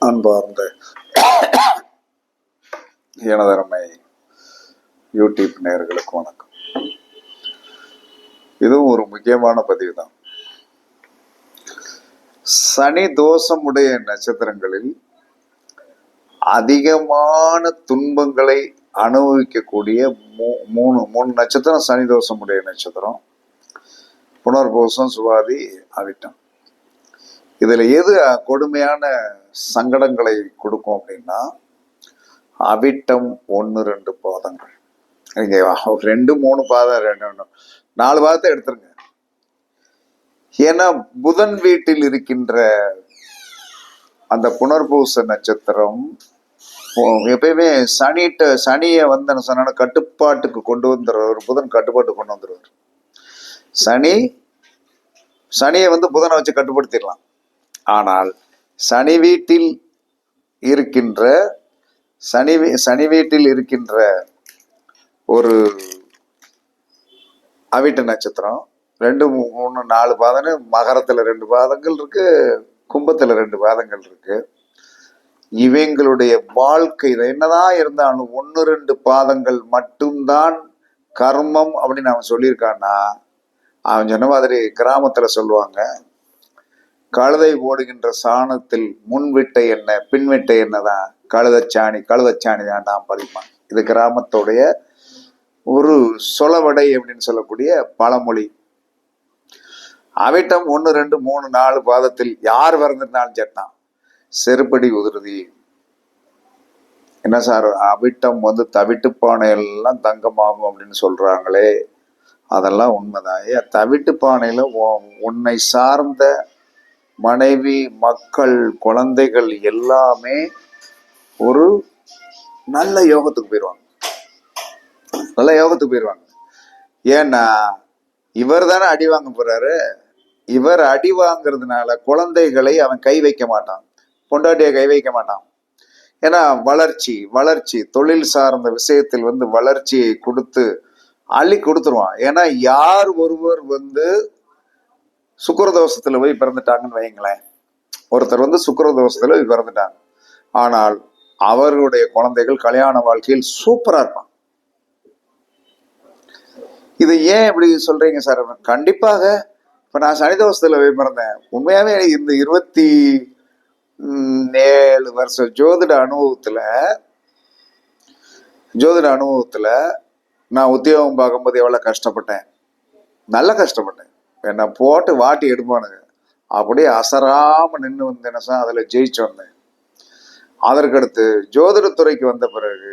அன்பார்ந்த எனதருமை யூடியூப் நேயர்களுக்கு வணக்கம். இதுவும் ஒரு முக்கியமான பதிவு தான். சனி தோஷமுடைய நட்சத்திரங்களில் அதிகமான துன்பங்களை அனுபவிக்கக்கூடிய மூணு நட்சத்திரம் சனி தோஷமுடைய நட்சத்திரம். புனர்பூசம், சுவாதி, அவிட்டம். இதுல எது கொடுமையான சங்கடங்களை கொடுக்கும் அப்படின்னா அவிட்டம் 1-2 பாதங்கள். நீங்க 2-3 பாதம் 4 பாதத்தை எடுத்துருங்க. ஏன்னா புதன் வீட்டில் இருக்கின்ற அந்த புனர்பூச நட்சத்திரம் எப்பயுமே சனியை சொன்ன கட்டுப்பாட்டுக்கு கொண்டு வந்துடுறவர். புதன் கட்டுப்பாட்டுக்கு கொண்டு வந்துடுவார். சனியை புதனை வச்சு கட்டுப்படுத்திடலாம். ஆனால் சனி வீட்டில் இருக்கின்ற ஒரு அவிட்ட நட்சத்திரம் 2-3-4 பாதம், மகரத்துல 2 பாதங்கள் இருக்கு, கும்பத்துல 2 பாதங்கள் இருக்கு. இவங்களுடைய வாழ்க்கை என்னதான் இருந்தாலும் 1-2 பாதங்கள் மட்டும்தான் கர்மம் அப்படின்னு அவன் சொல்லியிருக்கான்னா, அவன் சொன்ன மாதிரி கிராமத்துல சொல்லுவாங்க, கழுதை ஓடுகின்ற சாணத்தில் முன்விட்டை என்ன பின்விட்டை என்னதான் கழுதச்சாணி தான்டாம் படிப்பான். இது கிராமத்துடைய ஒரு சொலவடை அப்படின்னு சொல்லக்கூடிய பழமொழி. அவிட்டம் 1-2-3-4 பாதத்தில் யார் பிறந்திருந்தாலும் சட்டம் செருப்படி உதிருதி. என்ன சார், அவிட்டம் தவிட்டு பானை எல்லாம் தங்கமாகும் அப்படின்னு சொல்றாங்களே, அதெல்லாம் உண்மைதான். தவிட்டு பானையில உன்னை சார்ந்த மனைவி, மக்கள், குழந்தைகள் எல்லாமே ஒரு நல்ல யோகத்துக்கு போயிடுவாங்க. ஏன்னா இவர் தானே அடி வாங்க போறாரு. இவர் அடி வாங்கிறதுனால குழந்தைகளை அவன் கை வைக்க மாட்டான், பொண்டாட்டியை கை வைக்க மாட்டான். ஏன்னா வளர்ச்சி தொழில் சார்ந்த விஷயத்தில் வளர்ச்சியை கொடுத்து அள்ளி கொடுத்துருவான். ஏன்னா யார் ஒருவர் சுக்கிரதோஷத்துல போய் பிறந்துட்டாங்கன்னு வைங்களேன், ஒருத்தர் சுக்கிரதோஷத்துல போய் பிறந்துட்டாங்க, ஆனால் அவர்களுடைய குழந்தைகள் கல்யாண வாழ்க்கையில் சூப்பரா இருப்பான். இது ஏன் இப்படி சொல்றீங்க சார்? கண்டிப்பாக இப்ப நான் சனிதோஷத்துல போய் பிறந்தேன். உண்மையாவே இந்த 27 வருஷம் ஜோதிட அனுபவத்துல நான் உத்தியோகம் பார்க்கும்போது எவ்வளவு கஷ்டப்பட்டேன், நல்லா கஷ்டப்பட்டேன். என்னை போட்டு வாட்டி எடுப்பானுங்க. அப்படியே அசராம நின்று வந்தேன், அதுல ஜெயிச்சு வந்தேன். அதற்கடுத்து ஜோதிடத்துறைக்கு வந்த பிறகு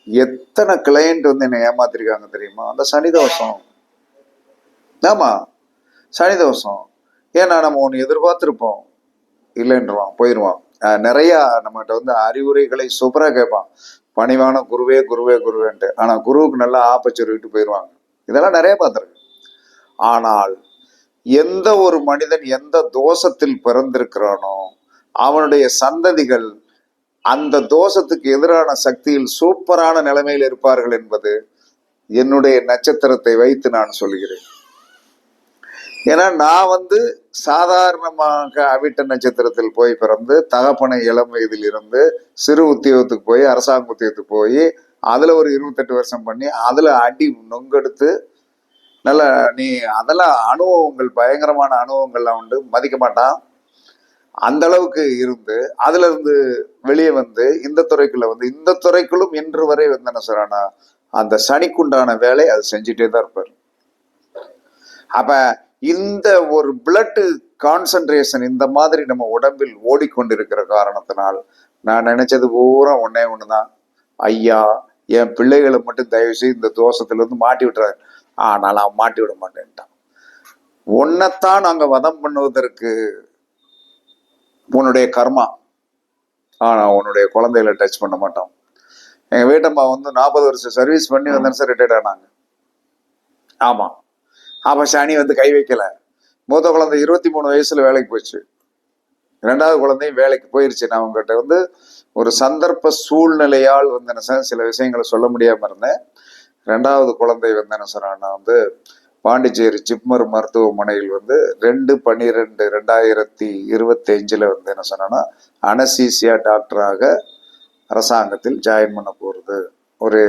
எத்தனை கிளையண்ட் என்னை ஏமாத்திருக்காங்க தெரியுமா? அந்த சனிதோஷம். ஆமா, சனிதோஷம். ஏன்னா நம்ம ஒன்று எதிர்பார்த்திருப்போம், இல்லைன்றான், போயிடுவான். நிறைய நம்மகிட்ட அறிவுரைகளை சூப்பரா கேட்பான், பணிவான குருவே குருவேன்ட்டு. ஆனா குருவுக்கு நல்லா ஆப்பச்சொருவிட்டு போயிடுவாங்க. இதெல்லாம் நிறைய பார்த்துருக்கு. ஆனால் எந்த ஒரு மனிதன் எந்த தோஷத்தில் பிறந்திருக்கிறானோ அவனுடைய சந்ததிகள் அந்த தோஷத்துக்கு எதிரான சக்தியில் சூப்பரான நிலைமையில் இருப்பார்கள் என்பது என்னுடைய நட்சத்திரத்தை வைத்து நான் சொல்கிறேன். ஏன்னா நான் சாதாரணமாக அவிட்ட நட்சத்திரத்தில் போய் பிறந்து தகப்பனை இளம் வயதில் இருந்து சிறு உத்தியோகத்துக்கு போய் அரசாங்க உத்தியோகத்துக்கு போய் அதுல ஒரு 28 வருஷம் பண்ணி அதுல அடி நொங்கெடுத்து நல்ல அதெல்லாம் அனுபவங்கள், பயங்கரமான அனுபவங்கள்லாம் உண்டு, மதிக்க மாட்டான். அந்த அளவுக்கு இருந்து அதுல இருந்து வெளியே இந்த துறைக்குள்ள இந்த துறைக்குள்ளும் இன்று வரை என்ன சொல்றானா, அந்த சனிக்குண்டான வேலை அது செஞ்சுட்டே தான் இருப்பார். அப்ப இந்த ஒரு பிளட் கான்சன்ட்ரேஷன் இந்த மாதிரி நம்ம உடம்பில் ஓடிக்கொண்டிருக்கிற காரணத்தினால் நான் நினைச்சது பூரா ஒண்ணுதான், ஐயா என் பிள்ளைகளை மட்டும் தயவு செய்து இந்த தோஷத்துல மாட்டி விட்டுறாரு. ஆனால் அவன் மாட்டி விட மாட்டேன்ட்டான். உன்னைத்தான் நாங்க வதம் பண்ணுவதற்கு உன்னுடைய கர்மா, ஆனா உன்னுடைய குழந்தைகளை டச் பண்ண மாட்டோம். எங்க வீட்டம்மா 40 வருஷம் சர்வீஸ் பண்ணி சார் ரிட்டையர்ட் ஆனாங்க. ஆமா, அப்ப சனி கை வைக்கல. மூத்த குழந்தை 23 வயசுல வேலைக்கு போச்சு, 2வது குழந்தையும் வேலைக்கு போயிருச்சு. நான் உங்ககிட்ட ஒரு சந்தர்ப்ப சூழ்நிலையால் சில விஷயங்களை சொல்ல முடியாம இருந்தேன். 2வது குழந்தை என்ன சொன்னா, பாண்டிச்சேரி ஜிப்மர் மருத்துவமனையில் வந்து 2/12/2025 வந்து என்ன சொன்னா அனசீசியா டாக்டராக அரசாங்கத்தில் ஜாயின் பண்ண போகிறது. ஒரு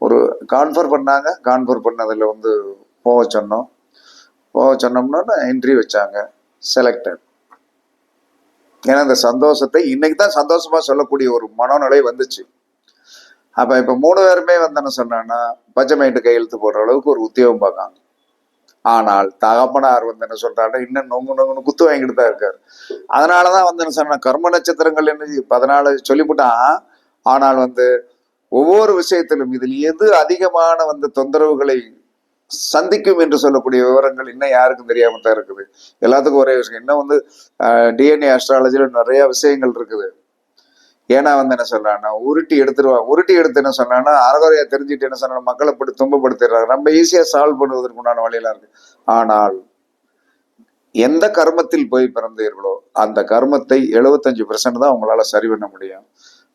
ஒரு கான்ஃபர் பண்ணாங்க. கான்ஃபர் பண்ணதில் வந்து போக சொன்னோம்னா இன்டர்வியூ வச்சாங்க. செலக்டட். ஏன்னா இந்த சந்தோஷத்தை இன்னைக்கு தான் சந்தோஷமா சொல்லக்கூடிய ஒரு மனநிலை வந்துச்சு. அப்ப இப்ப 3 பேருமே வந்து என்ன சொன்னா பச்சை மைட்டு கையெழுத்து போடுற அளவுக்கு ஒரு உத்தியோகம் பார்க்காங்க. ஆனால் தகப்பனார் வந்து என்ன சொல்றாரு, இன்னும் நொங்கு குத்து வாங்கிட்டு தான் இருக்காரு. அதனாலதான் வந்து என்ன சொன்னா கர்ம நட்சத்திரங்கள் என்ன 14 சொல்லிவிட்டான். ஆனால் வந்து ஒவ்வொரு விஷயத்திலும் இதில் எது அதிகமான வந்து தொந்தரவுகளை சந்திக்கும் என்று சொல்லக்கூடிய விவரங்கள் இன்னும் யாருக்கும் தெரியாம தான் இருக்குது. எல்லாத்துக்கும் ஒரே விஷயம், இன்னும் வந்து டிஎன்ஏ அஸ்ட்ராலஜில நிறைய விஷயங்கள் இருக்குது. ஏன்னா வந்து என்ன சொல்றான்னா உருட்டி எடுத்து என்ன சொன்னான்னா அறகுறையா தெரிஞ்சுட்டு என்ன சொன்னா மக்களை படி துன்பப்படுத்திடுறாங்க. நம்ம ஈஸியா சால்வ் பண்ணுவதற்கு உண்டான வழியெல்லாம் இருக்கு. ஆனால் எந்த கர்மத்தில் போய் பிறந்தீர்களோ அந்த கர்மத்தை 75% தான் உங்களால சரி பண்ண முடியும்.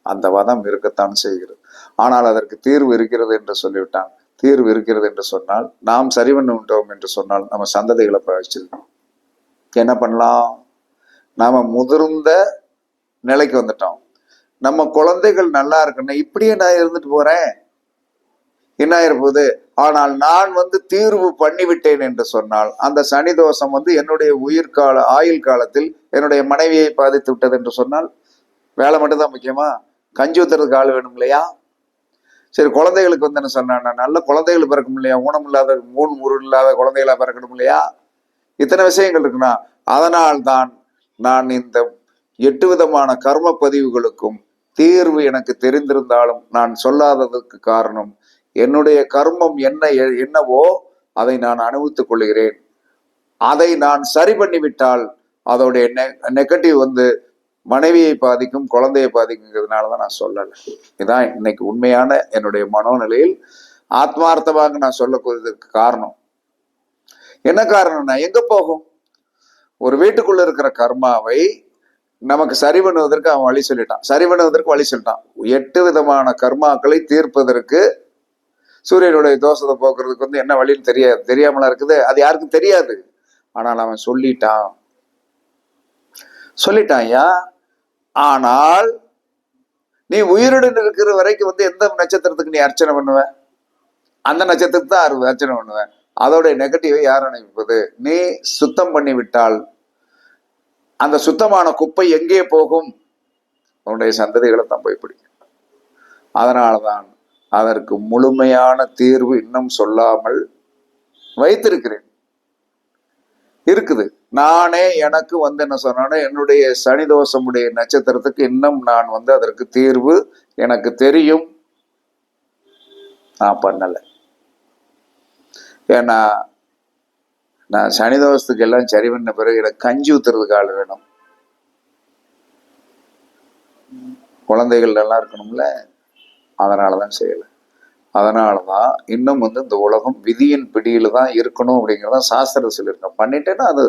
அந்த வதம் இருக்கத்தான் செய்கிறது. ஆனால் அதற்கு தீர்வு இருக்கிறது என்று சொல்லிவிட்டான். தீர்வு இருக்கிறது என்று சொன்னால் நாம் சரி பண்ண விட்டோம் என்று சொன்னால் நம்ம சந்ததிகளை வச்சிருக்கோம். என்ன பண்ணலாம்? நாம முதிர்ந்த நிலைக்கு வந்துட்டோம். நம்ம குழந்தைகள் நல்லா இருக்குன்னா இப்படியே நான் இருந்துட்டு போறேன், என்ன ஆயிருப்போகுது? ஆனால் நான் வந்து தீர்வு பண்ணிவிட்டேன் என்று சொன்னால் அந்த சனி தோஷம் வந்து என்னுடைய ஆயுள் காலத்தில் என்னுடைய மனைவியை பாதித்து விட்டது என்று சொன்னால் வேலை மட்டும்தான் முக்கியமா? கஞ்சி ஊத்துறதுக்கு ஆள் வேணும் இல்லையா? சரி, குழந்தைகளுக்கு வந்து என்ன சொன்னா நல்ல குழந்தைகள் பிறக்கும் இல்லையா? ஊனம் இல்லாத ஊன் இல்லாத குழந்தைகளா பிறக்கணும் இல்லையா? இத்தனை விஷயங்கள் இருக்குன்னா அதனால்தான் நான் இந்த 8 விதமான கர்ம பதிவுகளுக்கும் தீர்வு எனக்கு தெரிந்திருந்தாலும் நான் சொல்லாததுக்கு காரணம் என்னுடைய கர்மம் என்னவோ அதை நான் அனுபவித்துக் கொள்கிறேன். அதை நான் சரி பண்ணிவிட்டால் அதோடைய நெகட்டிவ் வந்து மனைவியை பாதிக்கும், குழந்தையை பாதிக்குங்கிறதுனாலதான் நான் சொல்லலை. இதுதான் இன்னைக்கு உண்மையான என்னுடைய மனோநிலையில் ஆத்மார்த்தமாக நான் சொல்லக்கூடியதற்கு காரணம். என்ன காரணம்னா எங்க போகும்? ஒரு வீட்டுக்குள்ள இருக்கிற கர்மாவை நமக்கு சரி பண்ணுவதற்கு அவன் வழி சொல்லிட்டான். 8 விதமான கர்மாக்களை தீர்ப்பதற்கு சூரியனுடைய தோஷத்தை போக்குறதுக்கு வந்து என்ன வழின்னு தெரியாமலா இருக்குது. அது யாருக்கும் தெரியாது. ஆனால் அவன் சொல்லிட்டான் ஐயா. ஆனால் நீ உயிருடன் இருக்கிற வரைக்கும் வந்து எந்த நட்சத்திரத்துக்கு நீ அர்ச்சனை பண்ணுவ? அந்த நட்சத்திரத்துக்கு தான் அர்ச்சனை பண்ணுவேன். அதோடைய நெகட்டிவை யார் அனுப்பிப்பது? நீ சுத்தம் பண்ணி விட்டால் அந்த சுத்தமான குப்பை எங்கே போகும்? உன்னுடைய சந்ததிகளை தான் போய் பிடிக்கும். அதனாலதான் அதற்கு முழுமையான தீர்வு இன்னும் சொல்லாமல் வைத்திருக்கிறேன். இருக்குது. நானே எனக்கு வந்து என்ன சொன்னா என்னுடைய சனி தோஷமுடைய நட்சத்திரத்துக்கு இன்னும் நான் வந்து அதற்கு தீர்வு எனக்கு தெரியும், நான் பண்ணல. ஏன்னா நான் சனி தோஷத்துக்கு எல்லாம் சரி பண்ண பிறகு எனக்கு கஞ்சி ஊத்துறதுக்கு ஆள் வேணும், குழந்தைகள் நல்லா இருக்கணும்ல. அதனாலதான் செய்யலை. அதனாலதான் இன்னும் வந்து இந்த உலகம் விதியின் பிடியில தான் இருக்கணும் அப்படிங்கிறத சாஸ்திரம் சொல்லியிருக்கேன். பண்ணிட்டேன்னா அது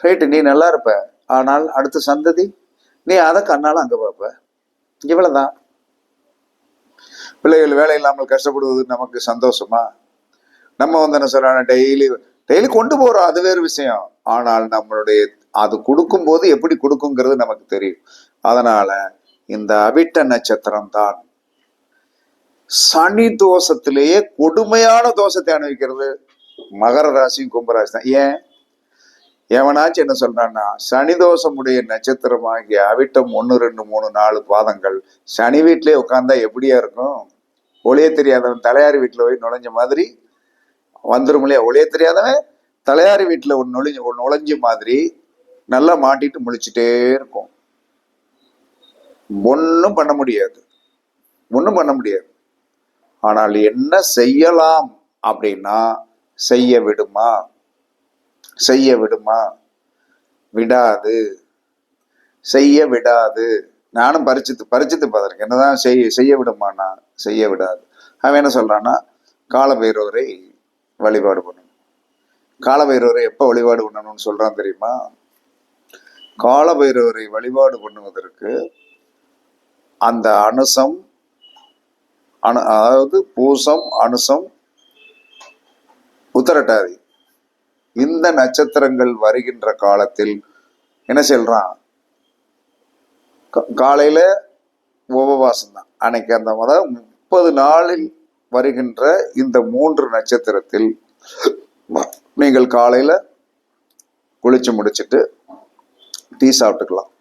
ரைட்டு, நீ நல்லா இருப்ப. ஆனால் அடுத்த சந்ததி நீ அதை கண்ணால அங்க பார்ப்ப. இவ்வளவுதான். பிள்ளைகள் வேலை இல்லாமல் கஷ்டப்படுவது நமக்கு சந்தோஷமா? நம்ம வந்து என்ன சொல்றாங்க, டெய்லி கொண்டு போறோம், அது வேறு விஷயம். ஆனால் நம்மளுடைய அது கொடுக்கும் போது எப்படி கொடுக்குங்கிறது நமக்கு தெரியும். அதனால இந்த அவிட்ட நட்சத்திரம் தான் சனி தோஷத்திலேயே கொடுமையான தோஷத்தை அனுபவிக்கிறது. மகர ராசியும் கும்பராசி தான். ஏன் எவனாச்சும் என்ன சொல்றான்னா சனி தோஷமுடைய நட்சத்திரமாகிய அவிட்டம் 1, 2, 3, 4 பாதங்கள் சனி வீட்டிலே உட்கார்ந்தா எப்படியா இருக்கும்? ஒளிய தெரியாதவன் தலையாரி வீட்டுல போய் நுழைஞ்ச மாதிரி வந்துரும் இல்லையா? ஒளிய தெரியாதவன் தலையாரி வீட்டுல நுழைஞ்ச மாதிரி நல்லா மாட்டிட்டு முழிச்சுட்டே இருக்கும். ஒன்னும் பண்ண முடியாது. ஆனால் என்ன செய்யலாம் அப்படின்னா செய்ய விடாது. நானும் பரிச்சித்து பார்த்திருக்கேன். என்னதான் செய்ய விடுமானா செய்ய விடாது. அவன் என்ன சொல்றான்னா காலபைரவரை வழிபாடு பண்ணணும். காலபைரவரை எப்ப வழிபாடு பண்ணணும்னு சொல்றான் தெரியுமா? காலபைரவரை வழிபாடு பண்ணுவதற்கு அந்த அனுசம் அதாவது பூசம், அனுசம், உத்தரட்டாதி இந்த நட்சத்திரங்கள் வருகின்ற காலத்தில் என்ன சொல்றான், காலையில உபவாசம் தான் அன்னைக்கு. அந்த 30 நாளில் வருகின்ற இந்த 3 நட்சத்திரத்தில் நீங்கள் காலையில குளிச்சு முடிச்சுட்டு டீ சாப்பிட்டுக்கலாம்,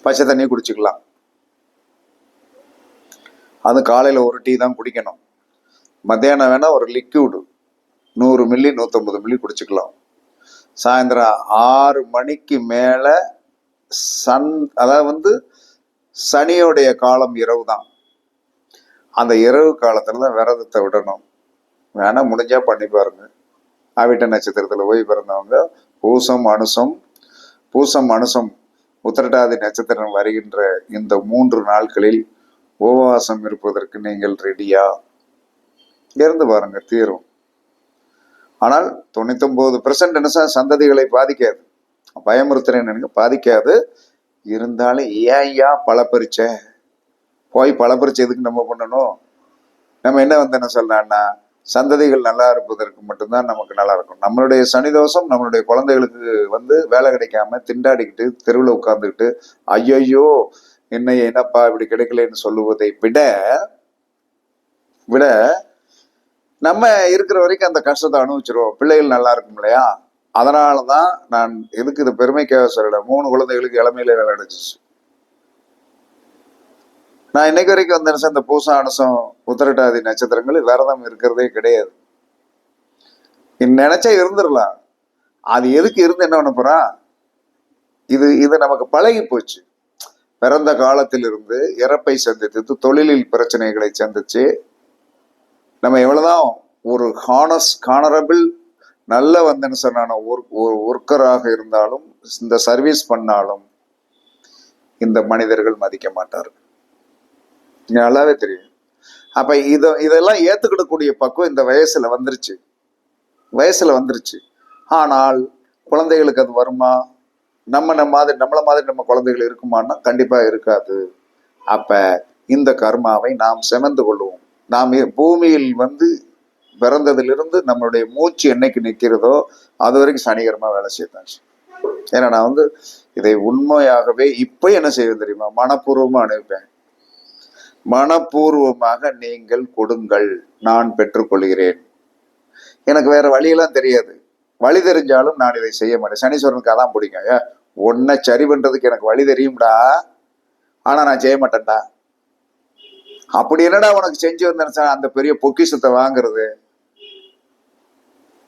பச்சை தண்ணி குடிச்சுக்கலாம். அது காலையில ஒரு டீ தான் குடிக்கணும். மத்தியானம் வேணா ஒரு லிக்யூடு 100 மில்லி 150 மில்லி குடிச்சுக்கலாம். சாயந்தரம் 6 மணிக்கு மேல அதாவது சனியோடைய காலம் இரவு தான். அந்த இரவு காலத்துல தான் விரதத்தை விடணும். வேணா முடிஞ்சா பண்ணி பாருங்க. அவிட்ட நட்சத்திரத்துல போய் பிறந்தவங்க பூசம் அனுசம் உத்திரட்டாதி நட்சத்திரம் வருகின்ற இந்த 3 நாட்களில் உபவாசம் இருப்பதற்கு நீங்கள் ரெடியா இருந்து பாருங்க, தீரும். ஆனால் 99% என்ன சந்ததிகளை பாதிக்காது. பயமுறுத்துறேன்னு பாதிக்காது. இருந்தாலும் ஏன் பழப்பறிச்ச போய் பழப்பறிச்ச எதுக்கு நம்ம பண்ணணும்? நம்ம என்ன சொல்லலாம்னா, சந்ததிகள் நல்லா இருப்பதற்கு மட்டும்தான் நமக்கு நல்லா இருக்கும். நம்மளுடைய சனிதோஷம் நம்மளுடைய குழந்தைகளுக்கு வேலை கிடைக்காம திண்டாடிக்கிட்டு தெருவில் உட்கார்ந்துக்கிட்டு ஐயோ என்னப்பா இப்படி கிடைக்கலன்னு சொல்லுவதை விட நம்ம இருக்கிற வரைக்கும் அந்த கஷ்டத்தை அனுபவிச்சிருவோம். பிள்ளைகள் நல்லா இருக்கும் இல்லையா? அதனாலதான் நான் எதுக்கு இது பெருமைக்காக சொல்லல, 3 குழந்தைகளுக்கு இளமையில வேலை கிடைச்சிச்சு. நான் இன்னைக்கு வரைக்கும் இந்த பூசம் அனுசம் உத்திரட்டாதி நட்சத்திரங்கள் விரதம் இருக்கிறதே கிடையாது. நினைச்சா இருந்துடலாம். அது எதுக்கு இருந்து என்ன பண்ண போறான்? இது நமக்கு பழகி போச்சு. பிறந்த காலத்தில் இருந்து இறப்பை சந்தித்து தொழிலில் பிரச்சனைகளை சந்திச்சு நம்ம எவ்வளவுதான் ஒரு ஹானரபிள் நல்ல சொன்ன ஒர்க்கராக இருந்தாலும், இந்த சர்வீஸ் பண்ணாலும் இந்த மனிதர்கள் மதிக்க மாட்டார்கள். நல்லாவே தெரியும். அப்ப இதெல்லாம் ஏத்துக்கிடக்கூடிய பக்குவம் இந்த வயசுல வந்துருச்சு. ஆனால் குழந்தைகளுக்கு அது வருமா? நம்மள மாதிரி நம்ம குழந்தைகள் இருக்குமான்னா கண்டிப்பா இருக்காது. அப்ப இந்த கர்மாவை நாம் சுமந்து கொள்வோம். நாம் பூமியில் பிறந்ததிலிருந்து நம்மளுடைய மூச்சு என்னைக்கு நிற்கிறதோ அது வரைக்கும் சனிகரமா வேலை செய்யத்தான். ஏன்னா நான் இதை உண்மையாகவே இப்ப என்ன செய்வேன் தெரியுமா? மனப்பூர்வமா அனுப்பேன். மனப்பூர்வமாக நீங்கள் கொடுங்கள், நான் பெற்றுக்கொள்கிறேன். எனக்கு வேற வழியெல்லாம் தெரியாது. வழி தெரிஞ்சாலும் நான் இதை செய்ய மாட்டேன். சனீஸ்வரனுக்கு அதான் பிடிக்கும். ஒன்ன சரி பண்றதுக்கு எனக்கு வழி தெரியும்டா, ஆனா நான் செய்ய மாட்டேன்டா. அப்படி என்னடா உனக்கு செஞ்சு வந்தேன் அந்த பெரிய பொக்கிஷத்தை வாங்குறது?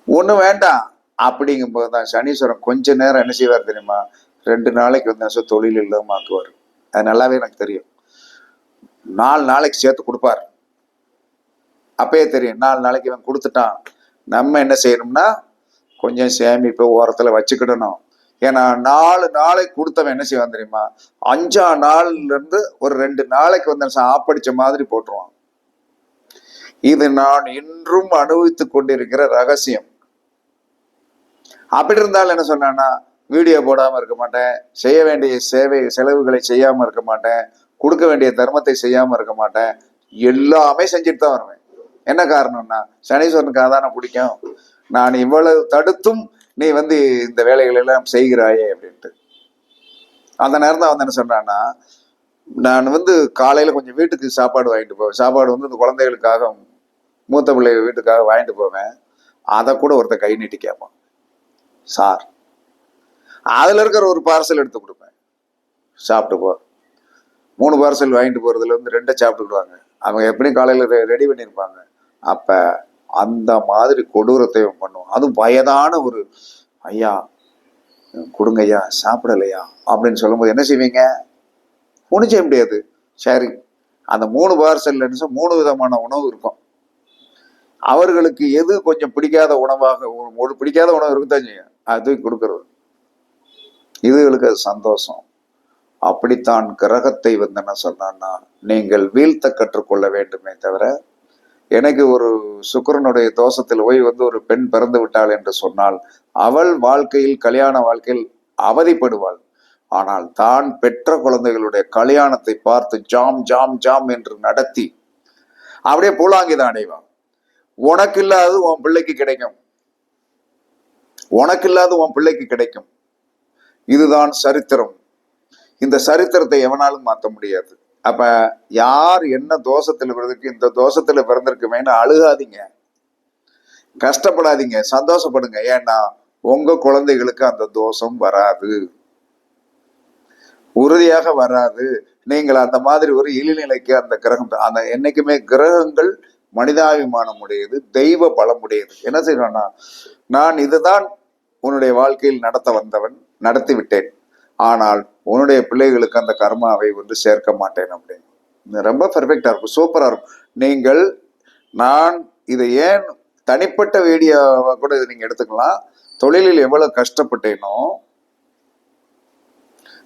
ஒண்ணு வேண்டாம். அப்படிங்கும் போதுதான் சனீஸ்வரன் கொஞ்ச நேரம் என்ன செய்வார் தெரியுமா? 2 நாளைக்கு தொழில் இல்லாம ஆக்குவார். அது நல்லாவே எனக்கு தெரியும். 4 நாளைக்கு சேர்த்து கொடுப்பார். அப்பயே தெரியும் 4 நாளைக்கு இவன் கொடுத்துட்டான். நம்ம என்ன செய்யணும்னா கொஞ்சம் சேமிப்பை ஓரத்துல வச்சுக்கிடணும். ஏன்னா 4 நாளைக்கு கொடுத்தவன் என்ன செய்வான் தெரியுமா? 5ஆம் நாள்ல இருந்து ஒரு 2 நாளைக்கு ஆப்படிச்ச மாதிரி போட்டுருவான். இது நான் இன்றும் அனுபவித்துக் கொண்டிருக்கிற ரகசியம். அப்படி இருந்தாலும் என்ன சொன்னா, வீடியோ போடாம இருக்க மாட்டேன், செய்ய வேண்டிய செலவுகளை செய்யாம இருக்க மாட்டேன், கொடுக்க வேண்டிய தர்மத்தை செய்யாம இருக்க மாட்டேன், எல்லாமே செஞ்சுட்டு தான் வருவேன். என்ன காரணம்னா சனீஸ்வரனுக்கு அதான பிடிக்கும். நான் இவ்வளவு தடுத்தும் நீ இந்த வேலைகள் எல்லாம் செய்கிறாயே அப்படின்ட்டு. அந்த நேரம் தான் என்ன சொன்னான்னா, நான் காலையில கொஞ்சம் வீட்டுக்கு சாப்பாடு வாங்கிட்டு போவேன். சாப்பாடு இந்த குழந்தைகளுக்காக, மூத்த பிள்ளை வீட்டுக்காக வாங்கிட்டு போவேன். அதை கூட ஒருத்தர் கை நீட்டி கேட்பான், சார். அதுல இருக்கிற ஒரு பார்சல் எடுத்து கொடுப்பேன், சாப்பிட்டு போ. 3 பார்சல் வாங்கிட்டு போறதுல 2 சாப்பிட்டுக்கிடுவாங்க. அவங்க எப்படியும் காலையில ரெடி பண்ணியிருப்பாங்க. அப்ப அந்த மாதிரி கொடூரத்தை பண்ணுவோம். அதுவும் வயதான ஒரு ஐயா, கொடுங்க ஐயா, சாப்பிடலையா அப்படின்னு சொல்லும்போது என்ன செய்வீங்க? ஒன்றும் செய்ய முடியாது. சரி, அந்த 3 பார்சல்ல 3 விதமான உணவு இருக்கும். அவர்களுக்கு எது கொஞ்சம் பிடிக்காத உணவாக, ஒரு பிடிக்காத உணவு இருக்குதான் செய்யும், அது கொடுக்கறது. இதுகளுக்கு அது சந்தோஷம். அப்படித்தான் கிரகத்தை என்ன சொன்னான்னா, நீங்கள் வீழ்த்த கற்றுக்கொள்ள வேண்டுமே தவிர, எனக்கு ஒரு சுக்கிரனுடைய தோஷத்தில் போய் ஒரு பெண் பிறந்து விட்டாள் என்று சொன்னால் அவள் வாழ்க்கையில், கல்யாண வாழ்க்கையில் அவதிப்படுவாள். ஆனால் தான் பெற்ற குழந்தைகளுடைய கல்யாணத்தை பார்த்து ஜாம் ஜாம் ஜாம் என்று நடத்தி அப்படியே பூலாங்கிதான் அடைவான். உனக்கு இல்லாதது உன் பிள்ளைக்கு கிடைக்கும், உனக்கு இல்லாத உன் பிள்ளைக்கு கிடைக்கும். இதுதான் சரித்திரம். இந்த சரித்திரத்தை எவனாலும் மாற்ற முடியாது. அப்ப யார் என்ன தோஷத்துல பிறந்திருக்கு, இந்த தோஷத்துல பிறந்திருக்குமேன்னு அழுகாதீங்க, கஷ்டப்படாதீங்க, சந்தோஷப்படுங்க. ஏன்னா உங்க குழந்தைகளுக்கு அந்த தோஷம் வராது, உறுதியாக வராது. நீங்கள் அந்த மாதிரி ஒரு இழிநிலைக்கு அந்த கிரகம், அந்த என்னைக்குமே கிரகங்கள் மனிதாபிமானம் உடையது, தெய்வ பலம் உடையது. என்ன செய்யணும்னா, நான் இதுதான் உன்னுடைய வாழ்க்கையில் நடத்த வந்தவன், நடத்தி விட்டேன், ஆனால் உன்னுடைய பிள்ளைகளுக்கு அந்த கர்மாவை வந்து சேர்க்க மாட்டேன் அப்படின்னு ரொம்ப பெர்ஃபெக்டா இருக்கும், சூப்பரா இருக்கும். நீங்கள் நான் இதை ஏன் தனிப்பட்ட வீடியோவை கூட இதை நீங்க எடுத்துக்கலாம். தொழிலில் எவ்வளவு கஷ்டப்பட்டேனோ,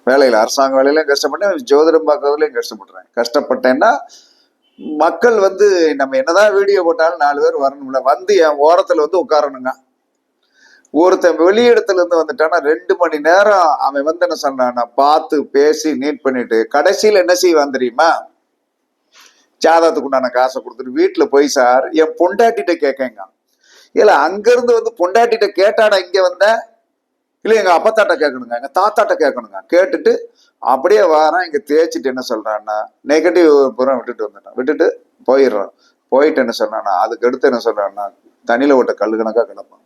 வேலையில் அரசாங்க வேலையிலையும் கஷ்டப்பட்டேன், ஜோதிடம் பார்க்கறதுலையும் கஷ்டப்பட்டேன்னா மக்கள் வந்து நம்ம என்னதான் வீடியோ போட்டாலும் 4 பேர் வரணும்ல, வந்து என் ஓரத்துல வந்து உட்காரணுங்க. ஒருத்தன் வெளியிடத்துல இருந்து வந்துட்டானா 2 மணி நேரம் அவன் வந்து என்ன சொன்னான், பார்த்து பேசி நீட் பண்ணிட்டு கடைசியில் என்ன செய்வான் தெரியுமா, ஜாதகத்துக்கு உண்டான காசை கொடுத்துட்டு வீட்டுல போய் சார் என் பொண்டாட்டிட்ட கேட்கங்க. இல்ல அங்க இருந்து வந்து பொண்டாட்டிட்ட கேட்டாடா இங்க வந்த, இல்ல எங்க அப்பத்தாட்ட கேட்கணுங்க, எங்க தாத்தாட்ட கேட்கணுங்க. கேட்டுட்டு அப்படியே வாரான், இங்க தேய்ச்சிட்டு என்ன சொல்றான்னா நெகட்டிவ் புறம் விட்டுட்டு போயிடுறான். போயிட்டு என்ன சொல்றான்னா அதுக்கு அடுத்து என்ன சொல்றான்னா தண்ணியில ஓட்ட கல்லு கணக்கா கிடப்பான்.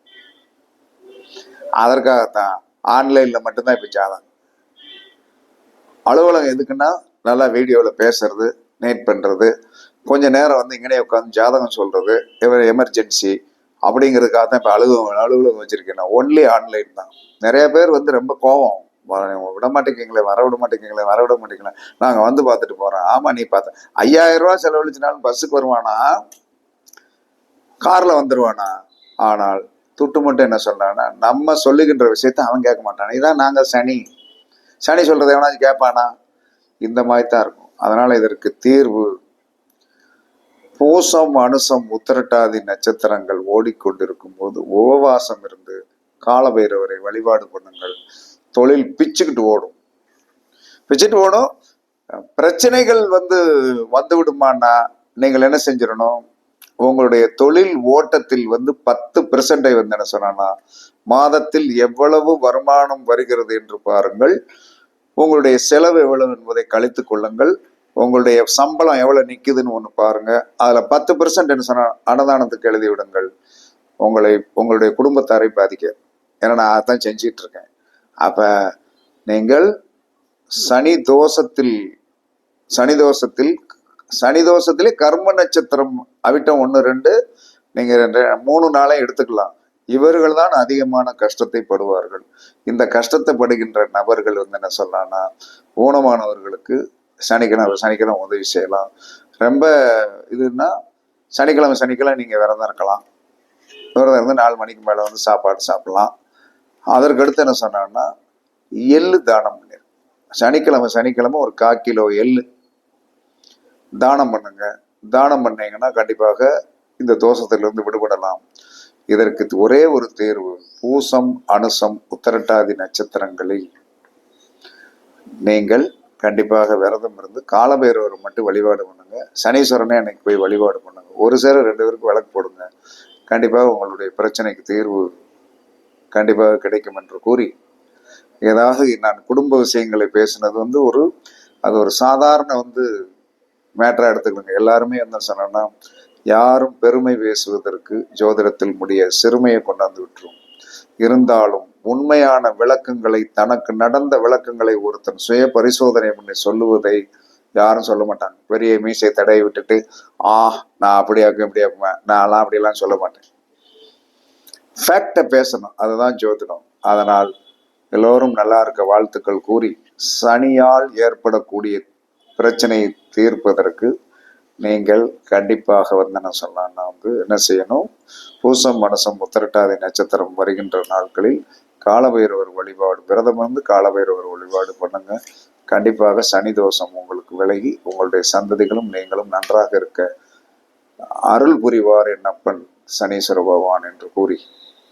அதற்காகத்தான் ஆன்லைன்ல மட்டும்தான் இப்ப ஜாதகம். அலுவலகம் எதுக்குன்னா நல்லா வீடியோல பேசுறது, நைட் பண்றது, கொஞ்ச நேரம் வந்து இங்கனே உட்காந்து ஜாதகம் சொல்றது, எமர்ஜென்சி அப்படிங்கிறதுக்காக தான் இப்ப அலுவலகம் வச்சிருக்கேன். ஒன்லி ஆன்லைன் தான். நிறைய பேர் வந்து ரொம்ப கோவம், விட மாட்டேங்கிங்களே, வர விட மாட்டேங்களே, நாங்க வந்து பார்த்துட்டு போறோம். ஆமா நீ பார்த்த 5000 ரூபாய் செலவழிச்சினாலும் பஸ்ஸுக்கு வருவானா, கார்ல வந்துருவானா? ஆனால் துட்டு மட்டும் என்ன சொல்றான்னா, நம்ம சொல்லுகின்ற விஷயத்த அவன் கேட்க மாட்டான். இதான் நாங்க சனி சொல்றதை எவனாச்சும் கேட்பானா? இந்த மாதிரி தான் இருக்கும். அதனால இதற்கு தீர்வு, பூசம் அனுசம் உத்திரட்டாதி நட்சத்திரங்கள் ஓடிக்கொண்டிருக்கும் போது உபவாசம் இருந்து காலபைரவரை வழிபாடு பண்ணுங்கள். தொழில் பிச்சுக்கிட்டு ஓடும். பிரச்சனைகள் வந்து விடுமானா நீங்கள் என்ன செஞ்சிடணும், உங்களுடைய தொழில் ஓட்டத்தில் வந்து 10% வந்து என்ன சொன்னா, மாதத்தில் எவ்வளவு வருமானம் வருகிறது என்று பாருங்கள், உங்களுடைய செலவு எவ்வளவு என்பதை கழித்துக் கொள்ளுங்கள், உங்களுடைய சம்பளம் எவ்வளவு நிக்குதுன்னு ஒண்ணு பாருங்க. அதுல 10% என்ன சொன்னா அன்னதானத்துக்கு எழுதி விடுங்கள். உங்களுடைய குடும்பத்தாரை பாதிக்க. ஏன்னா நான் அதான் செஞ்சிட்டு இருக்கேன். அப்ப நீங்கள் சனி தோஷத்திலே கர்ம நட்சத்திரம் அவிட்டம் 1, 2 நீங்க 3 நாளை எடுத்துக்கலாம். இவர்கள் தான் அதிகமான கஷ்டத்தை படுவார்கள். இந்த கஷ்டத்தை படுகின்ற நபர்கள் வந்து என்ன சொல்லலாம்னா, ஊனமானவர்களுக்கு சனிக்கிழமை உதவி செய்யலாம். ரொம்ப இதுன்னா சனிக்கிழமை நீங்க விரதம் இருக்கலாம். விரதம் இருந்து 4 மணிக்கு மேல வந்து சாப்பாடு சாப்பிடலாம். அதற்கடுத்து என்ன சொன்னாங்கன்னா எள்ளு தானம் பண்ணி, சனிக்கிழமை ஒரு 1/4 கிலோ எள்ளு தானம் பண்ணுங்க. தானம் பண்ணீங்கன்னா கண்டிப்பாக இந்த தோஷத்திலிருந்து விடுபடலாம். இதற்கு ஒரே ஒரு தேர்வு, பூசம் அனுசம் உத்திரட்டாதி நட்சத்திரங்களில் நீங்கள் கண்டிப்பாக விரதம் இருந்து காலபைரவர் மட்டும் வழிபாடு பண்ணுங்க. சனீஸ்வரனே அன்னைக்கு போய் வழிபாடு பண்ணுங்க. ஒரு சேர 2 பேருக்கு விளக்கு போடுங்க. கண்டிப்பாக உங்களுடைய பிரச்சனைக்கு தீர்வு கண்டிப்பாக கிடைக்கும் என்று கூறி, ஏதாவது நான் குடும்ப விஷயங்களை பேசினது வந்து அது ஒரு சாதாரண வந்து மேட்டரா எடுத்துக்கணுங்க. எல்லாருமே என்ன சொன்னா, யாரும் பெருமை பேசுவதற்கு ஜோதிடத்தில் சிறுமையை கொண்டாந்து விட்டுரும். இருந்தாலும் உண்மையான விளக்கங்களை, தனக்கு நடந்த விளக்கங்களை ஒருத்தன் சுய பரிசோதனை பண்ணி சொல்லுவதை யாரும் சொல்ல மாட்டாங்க. பெரிய மீசை தடையை விட்டுட்டு நான் இப்படியாக்குவேன், நான்லாம் அப்படியெல்லாம் சொல்ல மாட்டேன். ஃபேக்டை பேசணும், அதுதான் ஜோதிடம். அதனால் எல்லோரும் நல்லா இருக்க வாழ்த்துக்கள் கூறி, சனியால் ஏற்படக்கூடிய பிரச்சனையை தீர்ப்பதற்கு நீங்கள் கண்டிப்பாக வந்து என்ன சொல்லலாம்னா வந்து என்ன செய்யணும், பூசம் மனசம் உத்திரட்டாதி நட்சத்திரம் வருகின்ற நாட்களில் காலபைரவர் வழிபாடு, விரதம் வந்து காலபைரவர் வழிபாடு பண்ணுங்க. கண்டிப்பாக சனி தோஷம் உங்களுக்கு விலகி உங்களுடைய சந்ததிகளும் நீங்களும் நன்றாக இருக்க அருள் புரிவார் என்னப்பன் சனீஸ்வர பகவான் என்று கூறி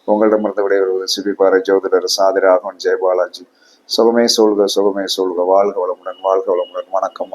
உங்களிடமிருந்து விடைபெறுவது சிபிபாறை ஜோதிடர் சாதிராகவன் ஜெயபாலாஜி. சுகமே சொல்க, வாழ்க வளமுடன், வணக்கம்.